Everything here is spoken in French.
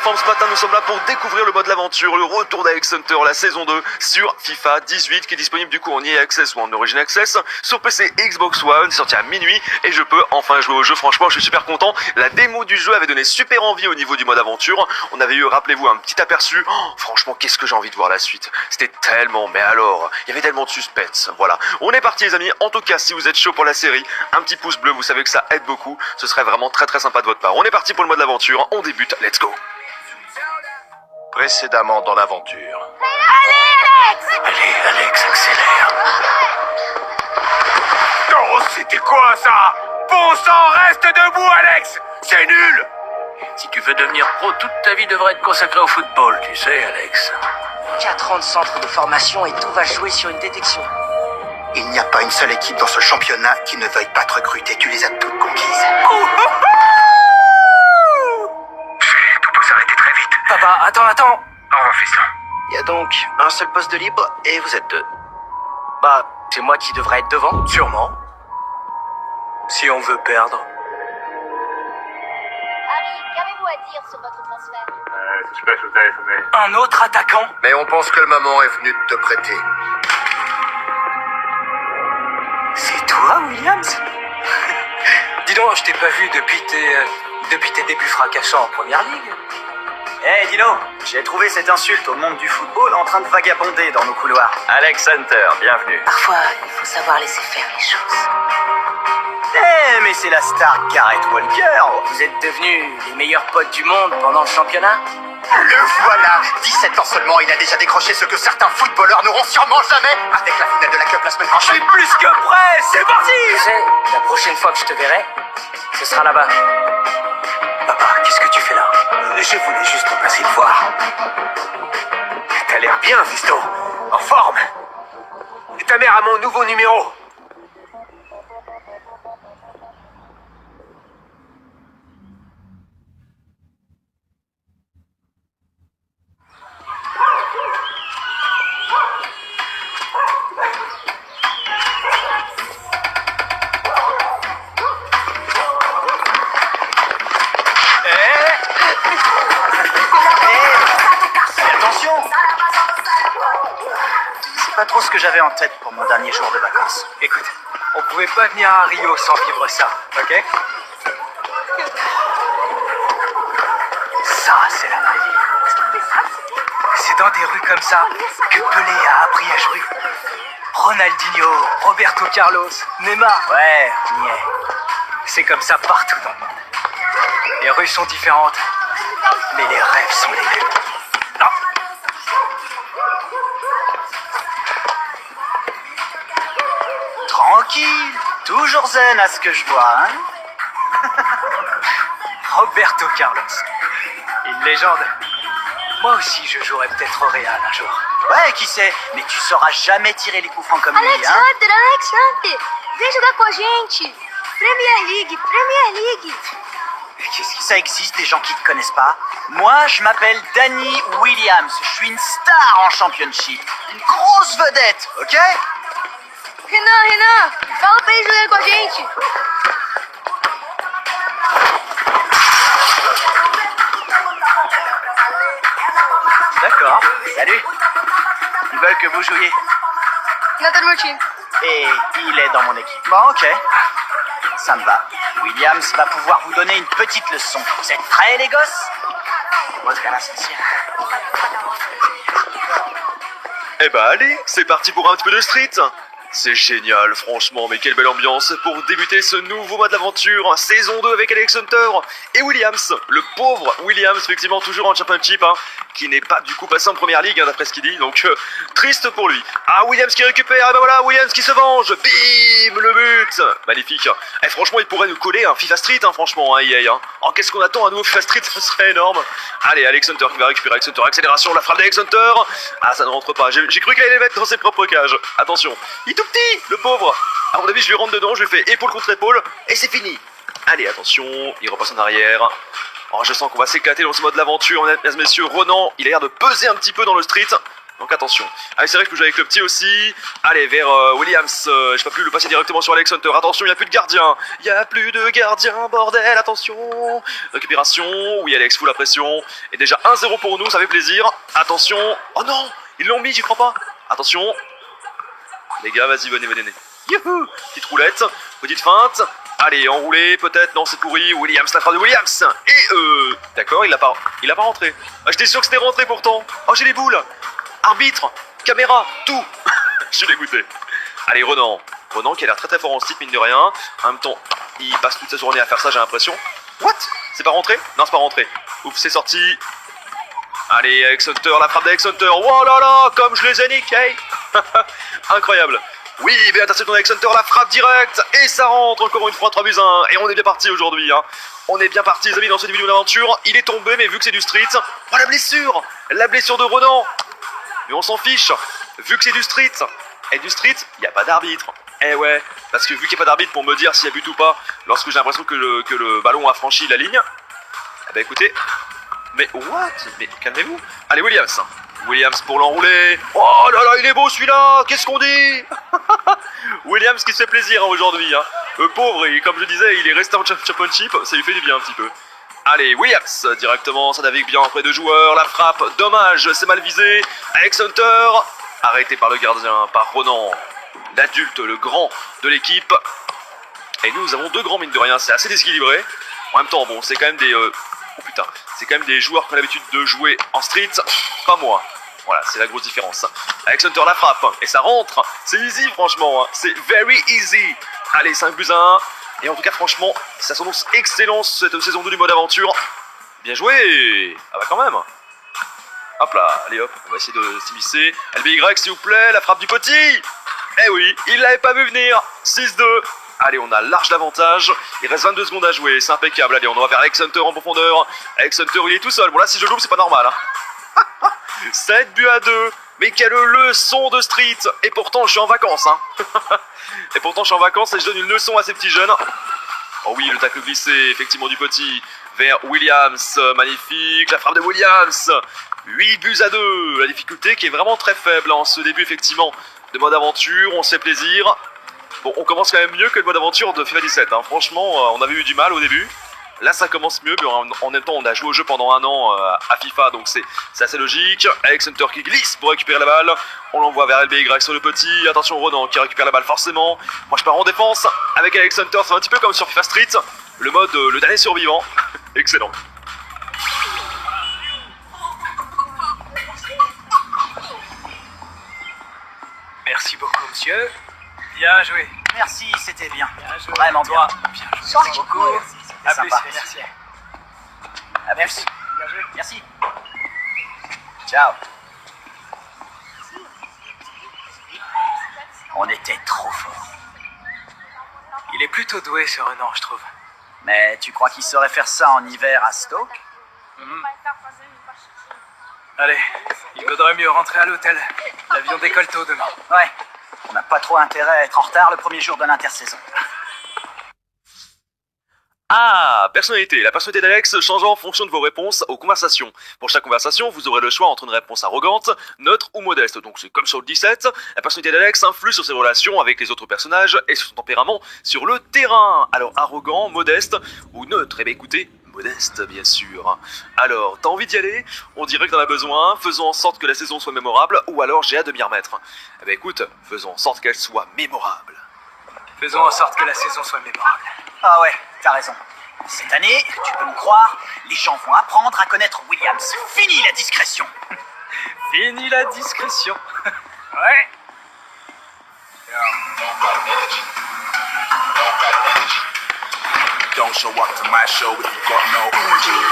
forme ce matin, nous sommes là pour découvrir le mode l'aventure, le retour d'Alex Hunter, la saison 2 sur FIFA 18 qui est disponible du coup en EA Access ou en Origin Access sur PC et Xbox One, c'est sorti à minuit et je peux enfin jouer au jeu. Franchement je suis super content, la démo du jeu avait donné super envie au niveau du mode aventure, on avait eu, rappelez-vous, un petit aperçu. Franchement qu'est-ce que j'ai envie de voir la suite, c'était tellement, mais alors, il y avait tellement de suspense. Voilà, on est parti les amis. En tout cas si vous êtes chaud pour la série, un petit pouce bleu, vous savez que ça aide beaucoup, ce serait vraiment très très sympa de votre part. On est parti pour le mode l'aventure, on débute, let's go. Précédemment dans l'aventure. Allez, Alex, accélère. Oh, c'était quoi ça? Bon sang, reste debout, Alex! C'est nul! Si tu veux devenir pro, toute ta vie devrait être consacrée au football, tu sais, Alex. 4 ans de centre de formation et tout va jouer sur une détection. Il n'y a pas une seule équipe dans ce championnat qui ne veuille pas te recruter, tu les as toutes conquises. Tout peut s'arrêter très vite. Papa, attends. Au revoir, fiston. Il y a donc un seul poste de libre et vous êtes 2. Bah, c'est moi qui devrais être devant. Sûrement. Si on veut perdre. Harry, qu'avez-vous à dire sur votre transfert? C'est super, je vous téléphoner. Un autre attaquant? Mais on pense que le moment est venu de te prêter. C'est toi, Williams? Dis donc, je t'ai pas vu depuis tes débuts fracassants en première ligue. Hey Dino, j'ai trouvé cette insulte au monde du football en train de vagabonder dans nos couloirs. Alex Hunter, bienvenue. Parfois, il faut savoir laisser faire les choses. Eh, mais c'est la star Gareth Walker. Vous êtes devenus les meilleurs potes du monde pendant le championnat? Le voilà, 17 ans seulement, il a déjà décroché ce que certains footballeurs n'auront sûrement jamais avec la finale de la Cup la semaine Je suis prochaine. plus que prêt, c'est parti. Tu sais, la prochaine fois que je te verrai, ce sera là-bas. Papa, qu'est-ce que tu fais là? Je voulais juste passer le voir. T'as l'air bien, fiston. En forme. Et ta mère a mon nouveau numéro. Attention. C'est pas trop ce que j'avais en tête pour mon dernier jour de vacances. Écoute, on pouvait pas venir à Rio sans vivre ça, ok? Ça, c'est la vie. C'est dans des rues comme ça que Pelé a appris à jouer. Ronaldinho, Roberto Carlos, Neymar. Ouais, on y est. C'est comme ça partout dans le monde. Les rues sont différentes, mais les rêves sont les mêmes. Non. Tranquille, toujours zen à ce que je vois, hein. Roberto Carlos, une légende. Moi aussi, je jouerai peut-être au Real un jour. Ouais, qui sait, mais tu sauras jamais tirer les coups francs comme lui, Alex hein. Hunter, vem jogar com a gente. Premier League. Qu'est-ce que ça existe, des gens qui te connaissent pas? Moi, je m'appelle Danny Williams. Je suis une star en championship. Une grosse vedette, ok? Renan, fala pra ele jogar com a gente. D'accord, salut. Ils veulent que vous jouiez. Renan tá no meu time. Et il est dans mon équipe. Bon, ok. Ça me va. Williams va pouvoir vous donner une petite leçon. Vous êtes prêts, les gosses? Votre associé. Eh bah allez, c'est parti pour un petit peu de street. C'est génial, franchement, mais quelle belle ambiance pour débuter ce nouveau mode d'aventure, saison 2 avec Alex Hunter et Williams, le pauvre Williams, effectivement toujours en championship, qui n'est pas du coup passé en première ligue, d'après ce qu'il dit, donc triste pour lui. Ah, Williams qui récupère, et ben voilà, Williams qui se venge, bim, le but, magnifique. Eh, franchement, il pourrait nous coller un FIFA Street, franchement, EA. Oh, qu'est-ce qu'on attend, un nouveau FIFA Street, ce serait énorme. Allez, Alex Hunter qui va récupérer Alex Hunter, accélération, la frappe d'Alex Hunter. Ah, ça ne rentre pas, j'ai cru qu'il allait les mettre dans ses propres cages. Attention, il est tout petit, le pauvre. À mon avis, je lui rentre dedans, je lui fais épaule contre épaule, et c'est fini. Allez, attention, il repasse en arrière. Oh, je sens qu'on va s'éclater dans ce mode d'aventure, mesdames et messieurs. Ronan, il a l'air de peser un petit peu dans le street. Donc attention. Allez, c'est vrai que je peux jouer avec le petit aussi. Allez, vers Williams. Je peux plus le passer directement sur Alex Hunter. Attention, il n'y a plus de gardien. Il n'y a plus de gardien, bordel. Attention. Récupération. Oui, Alex, fout la pression. Et déjà 1-0 pour nous, ça fait plaisir. Attention. Oh non, ils l'ont mis, j'y crois pas. Attention. Les gars, vas-y, venez. Youhou. Petite roulette. Petite feinte. Allez, enroulé, peut-être. Non, c'est pourri. Williams, la frappe de Williams. Et d'accord, il l'a pas rentré. Ah, j'étais sûr que c'était rentré pourtant. Oh, j'ai les boules. Arbitre, caméra, tout. Je suis dégoûté. Allez, Renan qui a l'air très fort en stick, mine de rien. En même temps, il passe toute sa journée à faire ça, j'ai l'impression. What? C'est pas rentré? Non, c'est pas rentré. Ouf, c'est sorti. Allez, Alex Hunter, la frappe d'Alex Hunter. Oh là là, comme je les ai niqués. Incroyable. Oui, bien interception d'Alex Hunter, la frappe directe. Et ça rentre encore une fois 3-1. Et on est bien parti aujourd'hui, hein. On est bien parti, les amis, dans cette vidéo d'aventure. Il est tombé, mais vu que c'est du street... Oh, la blessure de Renan. Mais on s'en fiche, vu que c'est du street. Et du street, il n'y a pas d'arbitre. Eh ouais, parce que vu qu'il n'y a pas d'arbitre pour me dire s'il y a but ou pas, lorsque j'ai l'impression que le ballon a franchi la ligne, eh ben écoutez, mais what? Mais calmez-vous. Allez, Williams pour l'enrouler. Oh là là, il est beau celui-là. Qu'est-ce qu'on dit? Williams qui se fait plaisir, hein, aujourd'hui, hein. Pauvre, et comme je disais, il est resté en championship, ça lui fait du bien un petit peu. Allez, Williams, directement, ça navigue bien auprès de joueurs, la frappe, dommage, c'est mal visé. Alex Hunter, arrêté par le gardien, par Ronan, l'adulte, le grand de l'équipe. Et nous avons deux grands, mine de rien, c'est assez déséquilibré. En même temps, bon, c'est quand même des... Oh putain, c'est quand même des joueurs qui ont l'habitude de jouer en street, pas moi. Voilà, c'est la grosse différence. Alex Hunter la frappe, et ça rentre. C'est easy, franchement, hein. C'est very easy. Allez, 5-1. Et en tout cas, franchement, ça s'annonce excellent cette saison 2 du mode aventure. Bien joué. Ah bah quand même. Hop là, allez hop, on va essayer de s'immiscer. LBY, s'il vous plaît, la frappe du petit. Eh oui, il l'avait pas vu venir. 6-2. Allez, on a large l'avantage. Il reste 22 secondes à jouer, c'est impeccable. Allez, on va vers Alex Hunter en profondeur. Alex Hunter, il est tout seul. Bon là, si je loupe, c'est pas normal, hein. 7-2. Mais quelle leçon de street. Et pourtant, je suis en vacances, hein. Et pourtant, je suis en vacances et je donne une leçon à ces petits jeunes. Oh oui, le tacle glissé, effectivement, du petit vers Williams. Magnifique, la frappe de Williams. 8-2. La difficulté qui est vraiment très faible en ce début, effectivement, de mode aventure. On se fait plaisir. Bon, on commence quand même mieux que le mode aventure de FIFA 17, hein. Franchement, on avait eu du mal au début. Là, ça commence mieux, mais en même temps, on a joué au jeu pendant un an à FIFA, donc c'est assez logique. Alex Hunter qui glisse pour récupérer la balle. On l'envoie vers LBY sur le petit. Attention, Ronan qui récupère la balle forcément. Moi, je pars en défense avec Alex Hunter. C'est un petit peu comme sur FIFA Street, le mode le dernier survivant. Excellent. Merci beaucoup, monsieur. Bien joué. Merci, c'était bien. Bien joué. Vraiment Toi, bien. bien joué. Merci beaucoup. À plus, sympa. merci. À plus. Bien joué. Merci. Ciao. On était trop fort. Il est plutôt doué, ce Renan, je trouve. Mais tu crois qu'il saurait faire ça en hiver à Stoke? Allez, il vaudrait mieux rentrer à l'hôtel. L'avion décolle tôt demain. Ouais. On n'a pas trop intérêt à être en retard le premier jour de l'intersaison. Ah, personnalité. La personnalité d'Alex change en fonction de vos réponses aux conversations. Pour chaque conversation, vous aurez le choix entre une réponse arrogante, neutre ou modeste. Donc c'est comme sur le 17, la personnalité d'Alex influe sur ses relations avec les autres personnages et sur son tempérament sur le terrain. Alors arrogant, modeste ou neutre? Eh bien écoutez, modeste bien sûr. Alors, t'as envie d'y aller? On dirait que t'en as besoin, faisons en sorte que la saison soit mémorable, ou alors j'ai hâte de m'y remettre. Eh bien écoute, faisons en sorte qu'elle soit mémorable. Faisons en sorte que la saison soit mémorable. Ah ouais, t'as raison. Cette année, tu peux me croire, les gens vont apprendre à connaître Williams. Fini la discrétion. Fini la discrétion. Ouais. Don't show up to my show if you got no energy.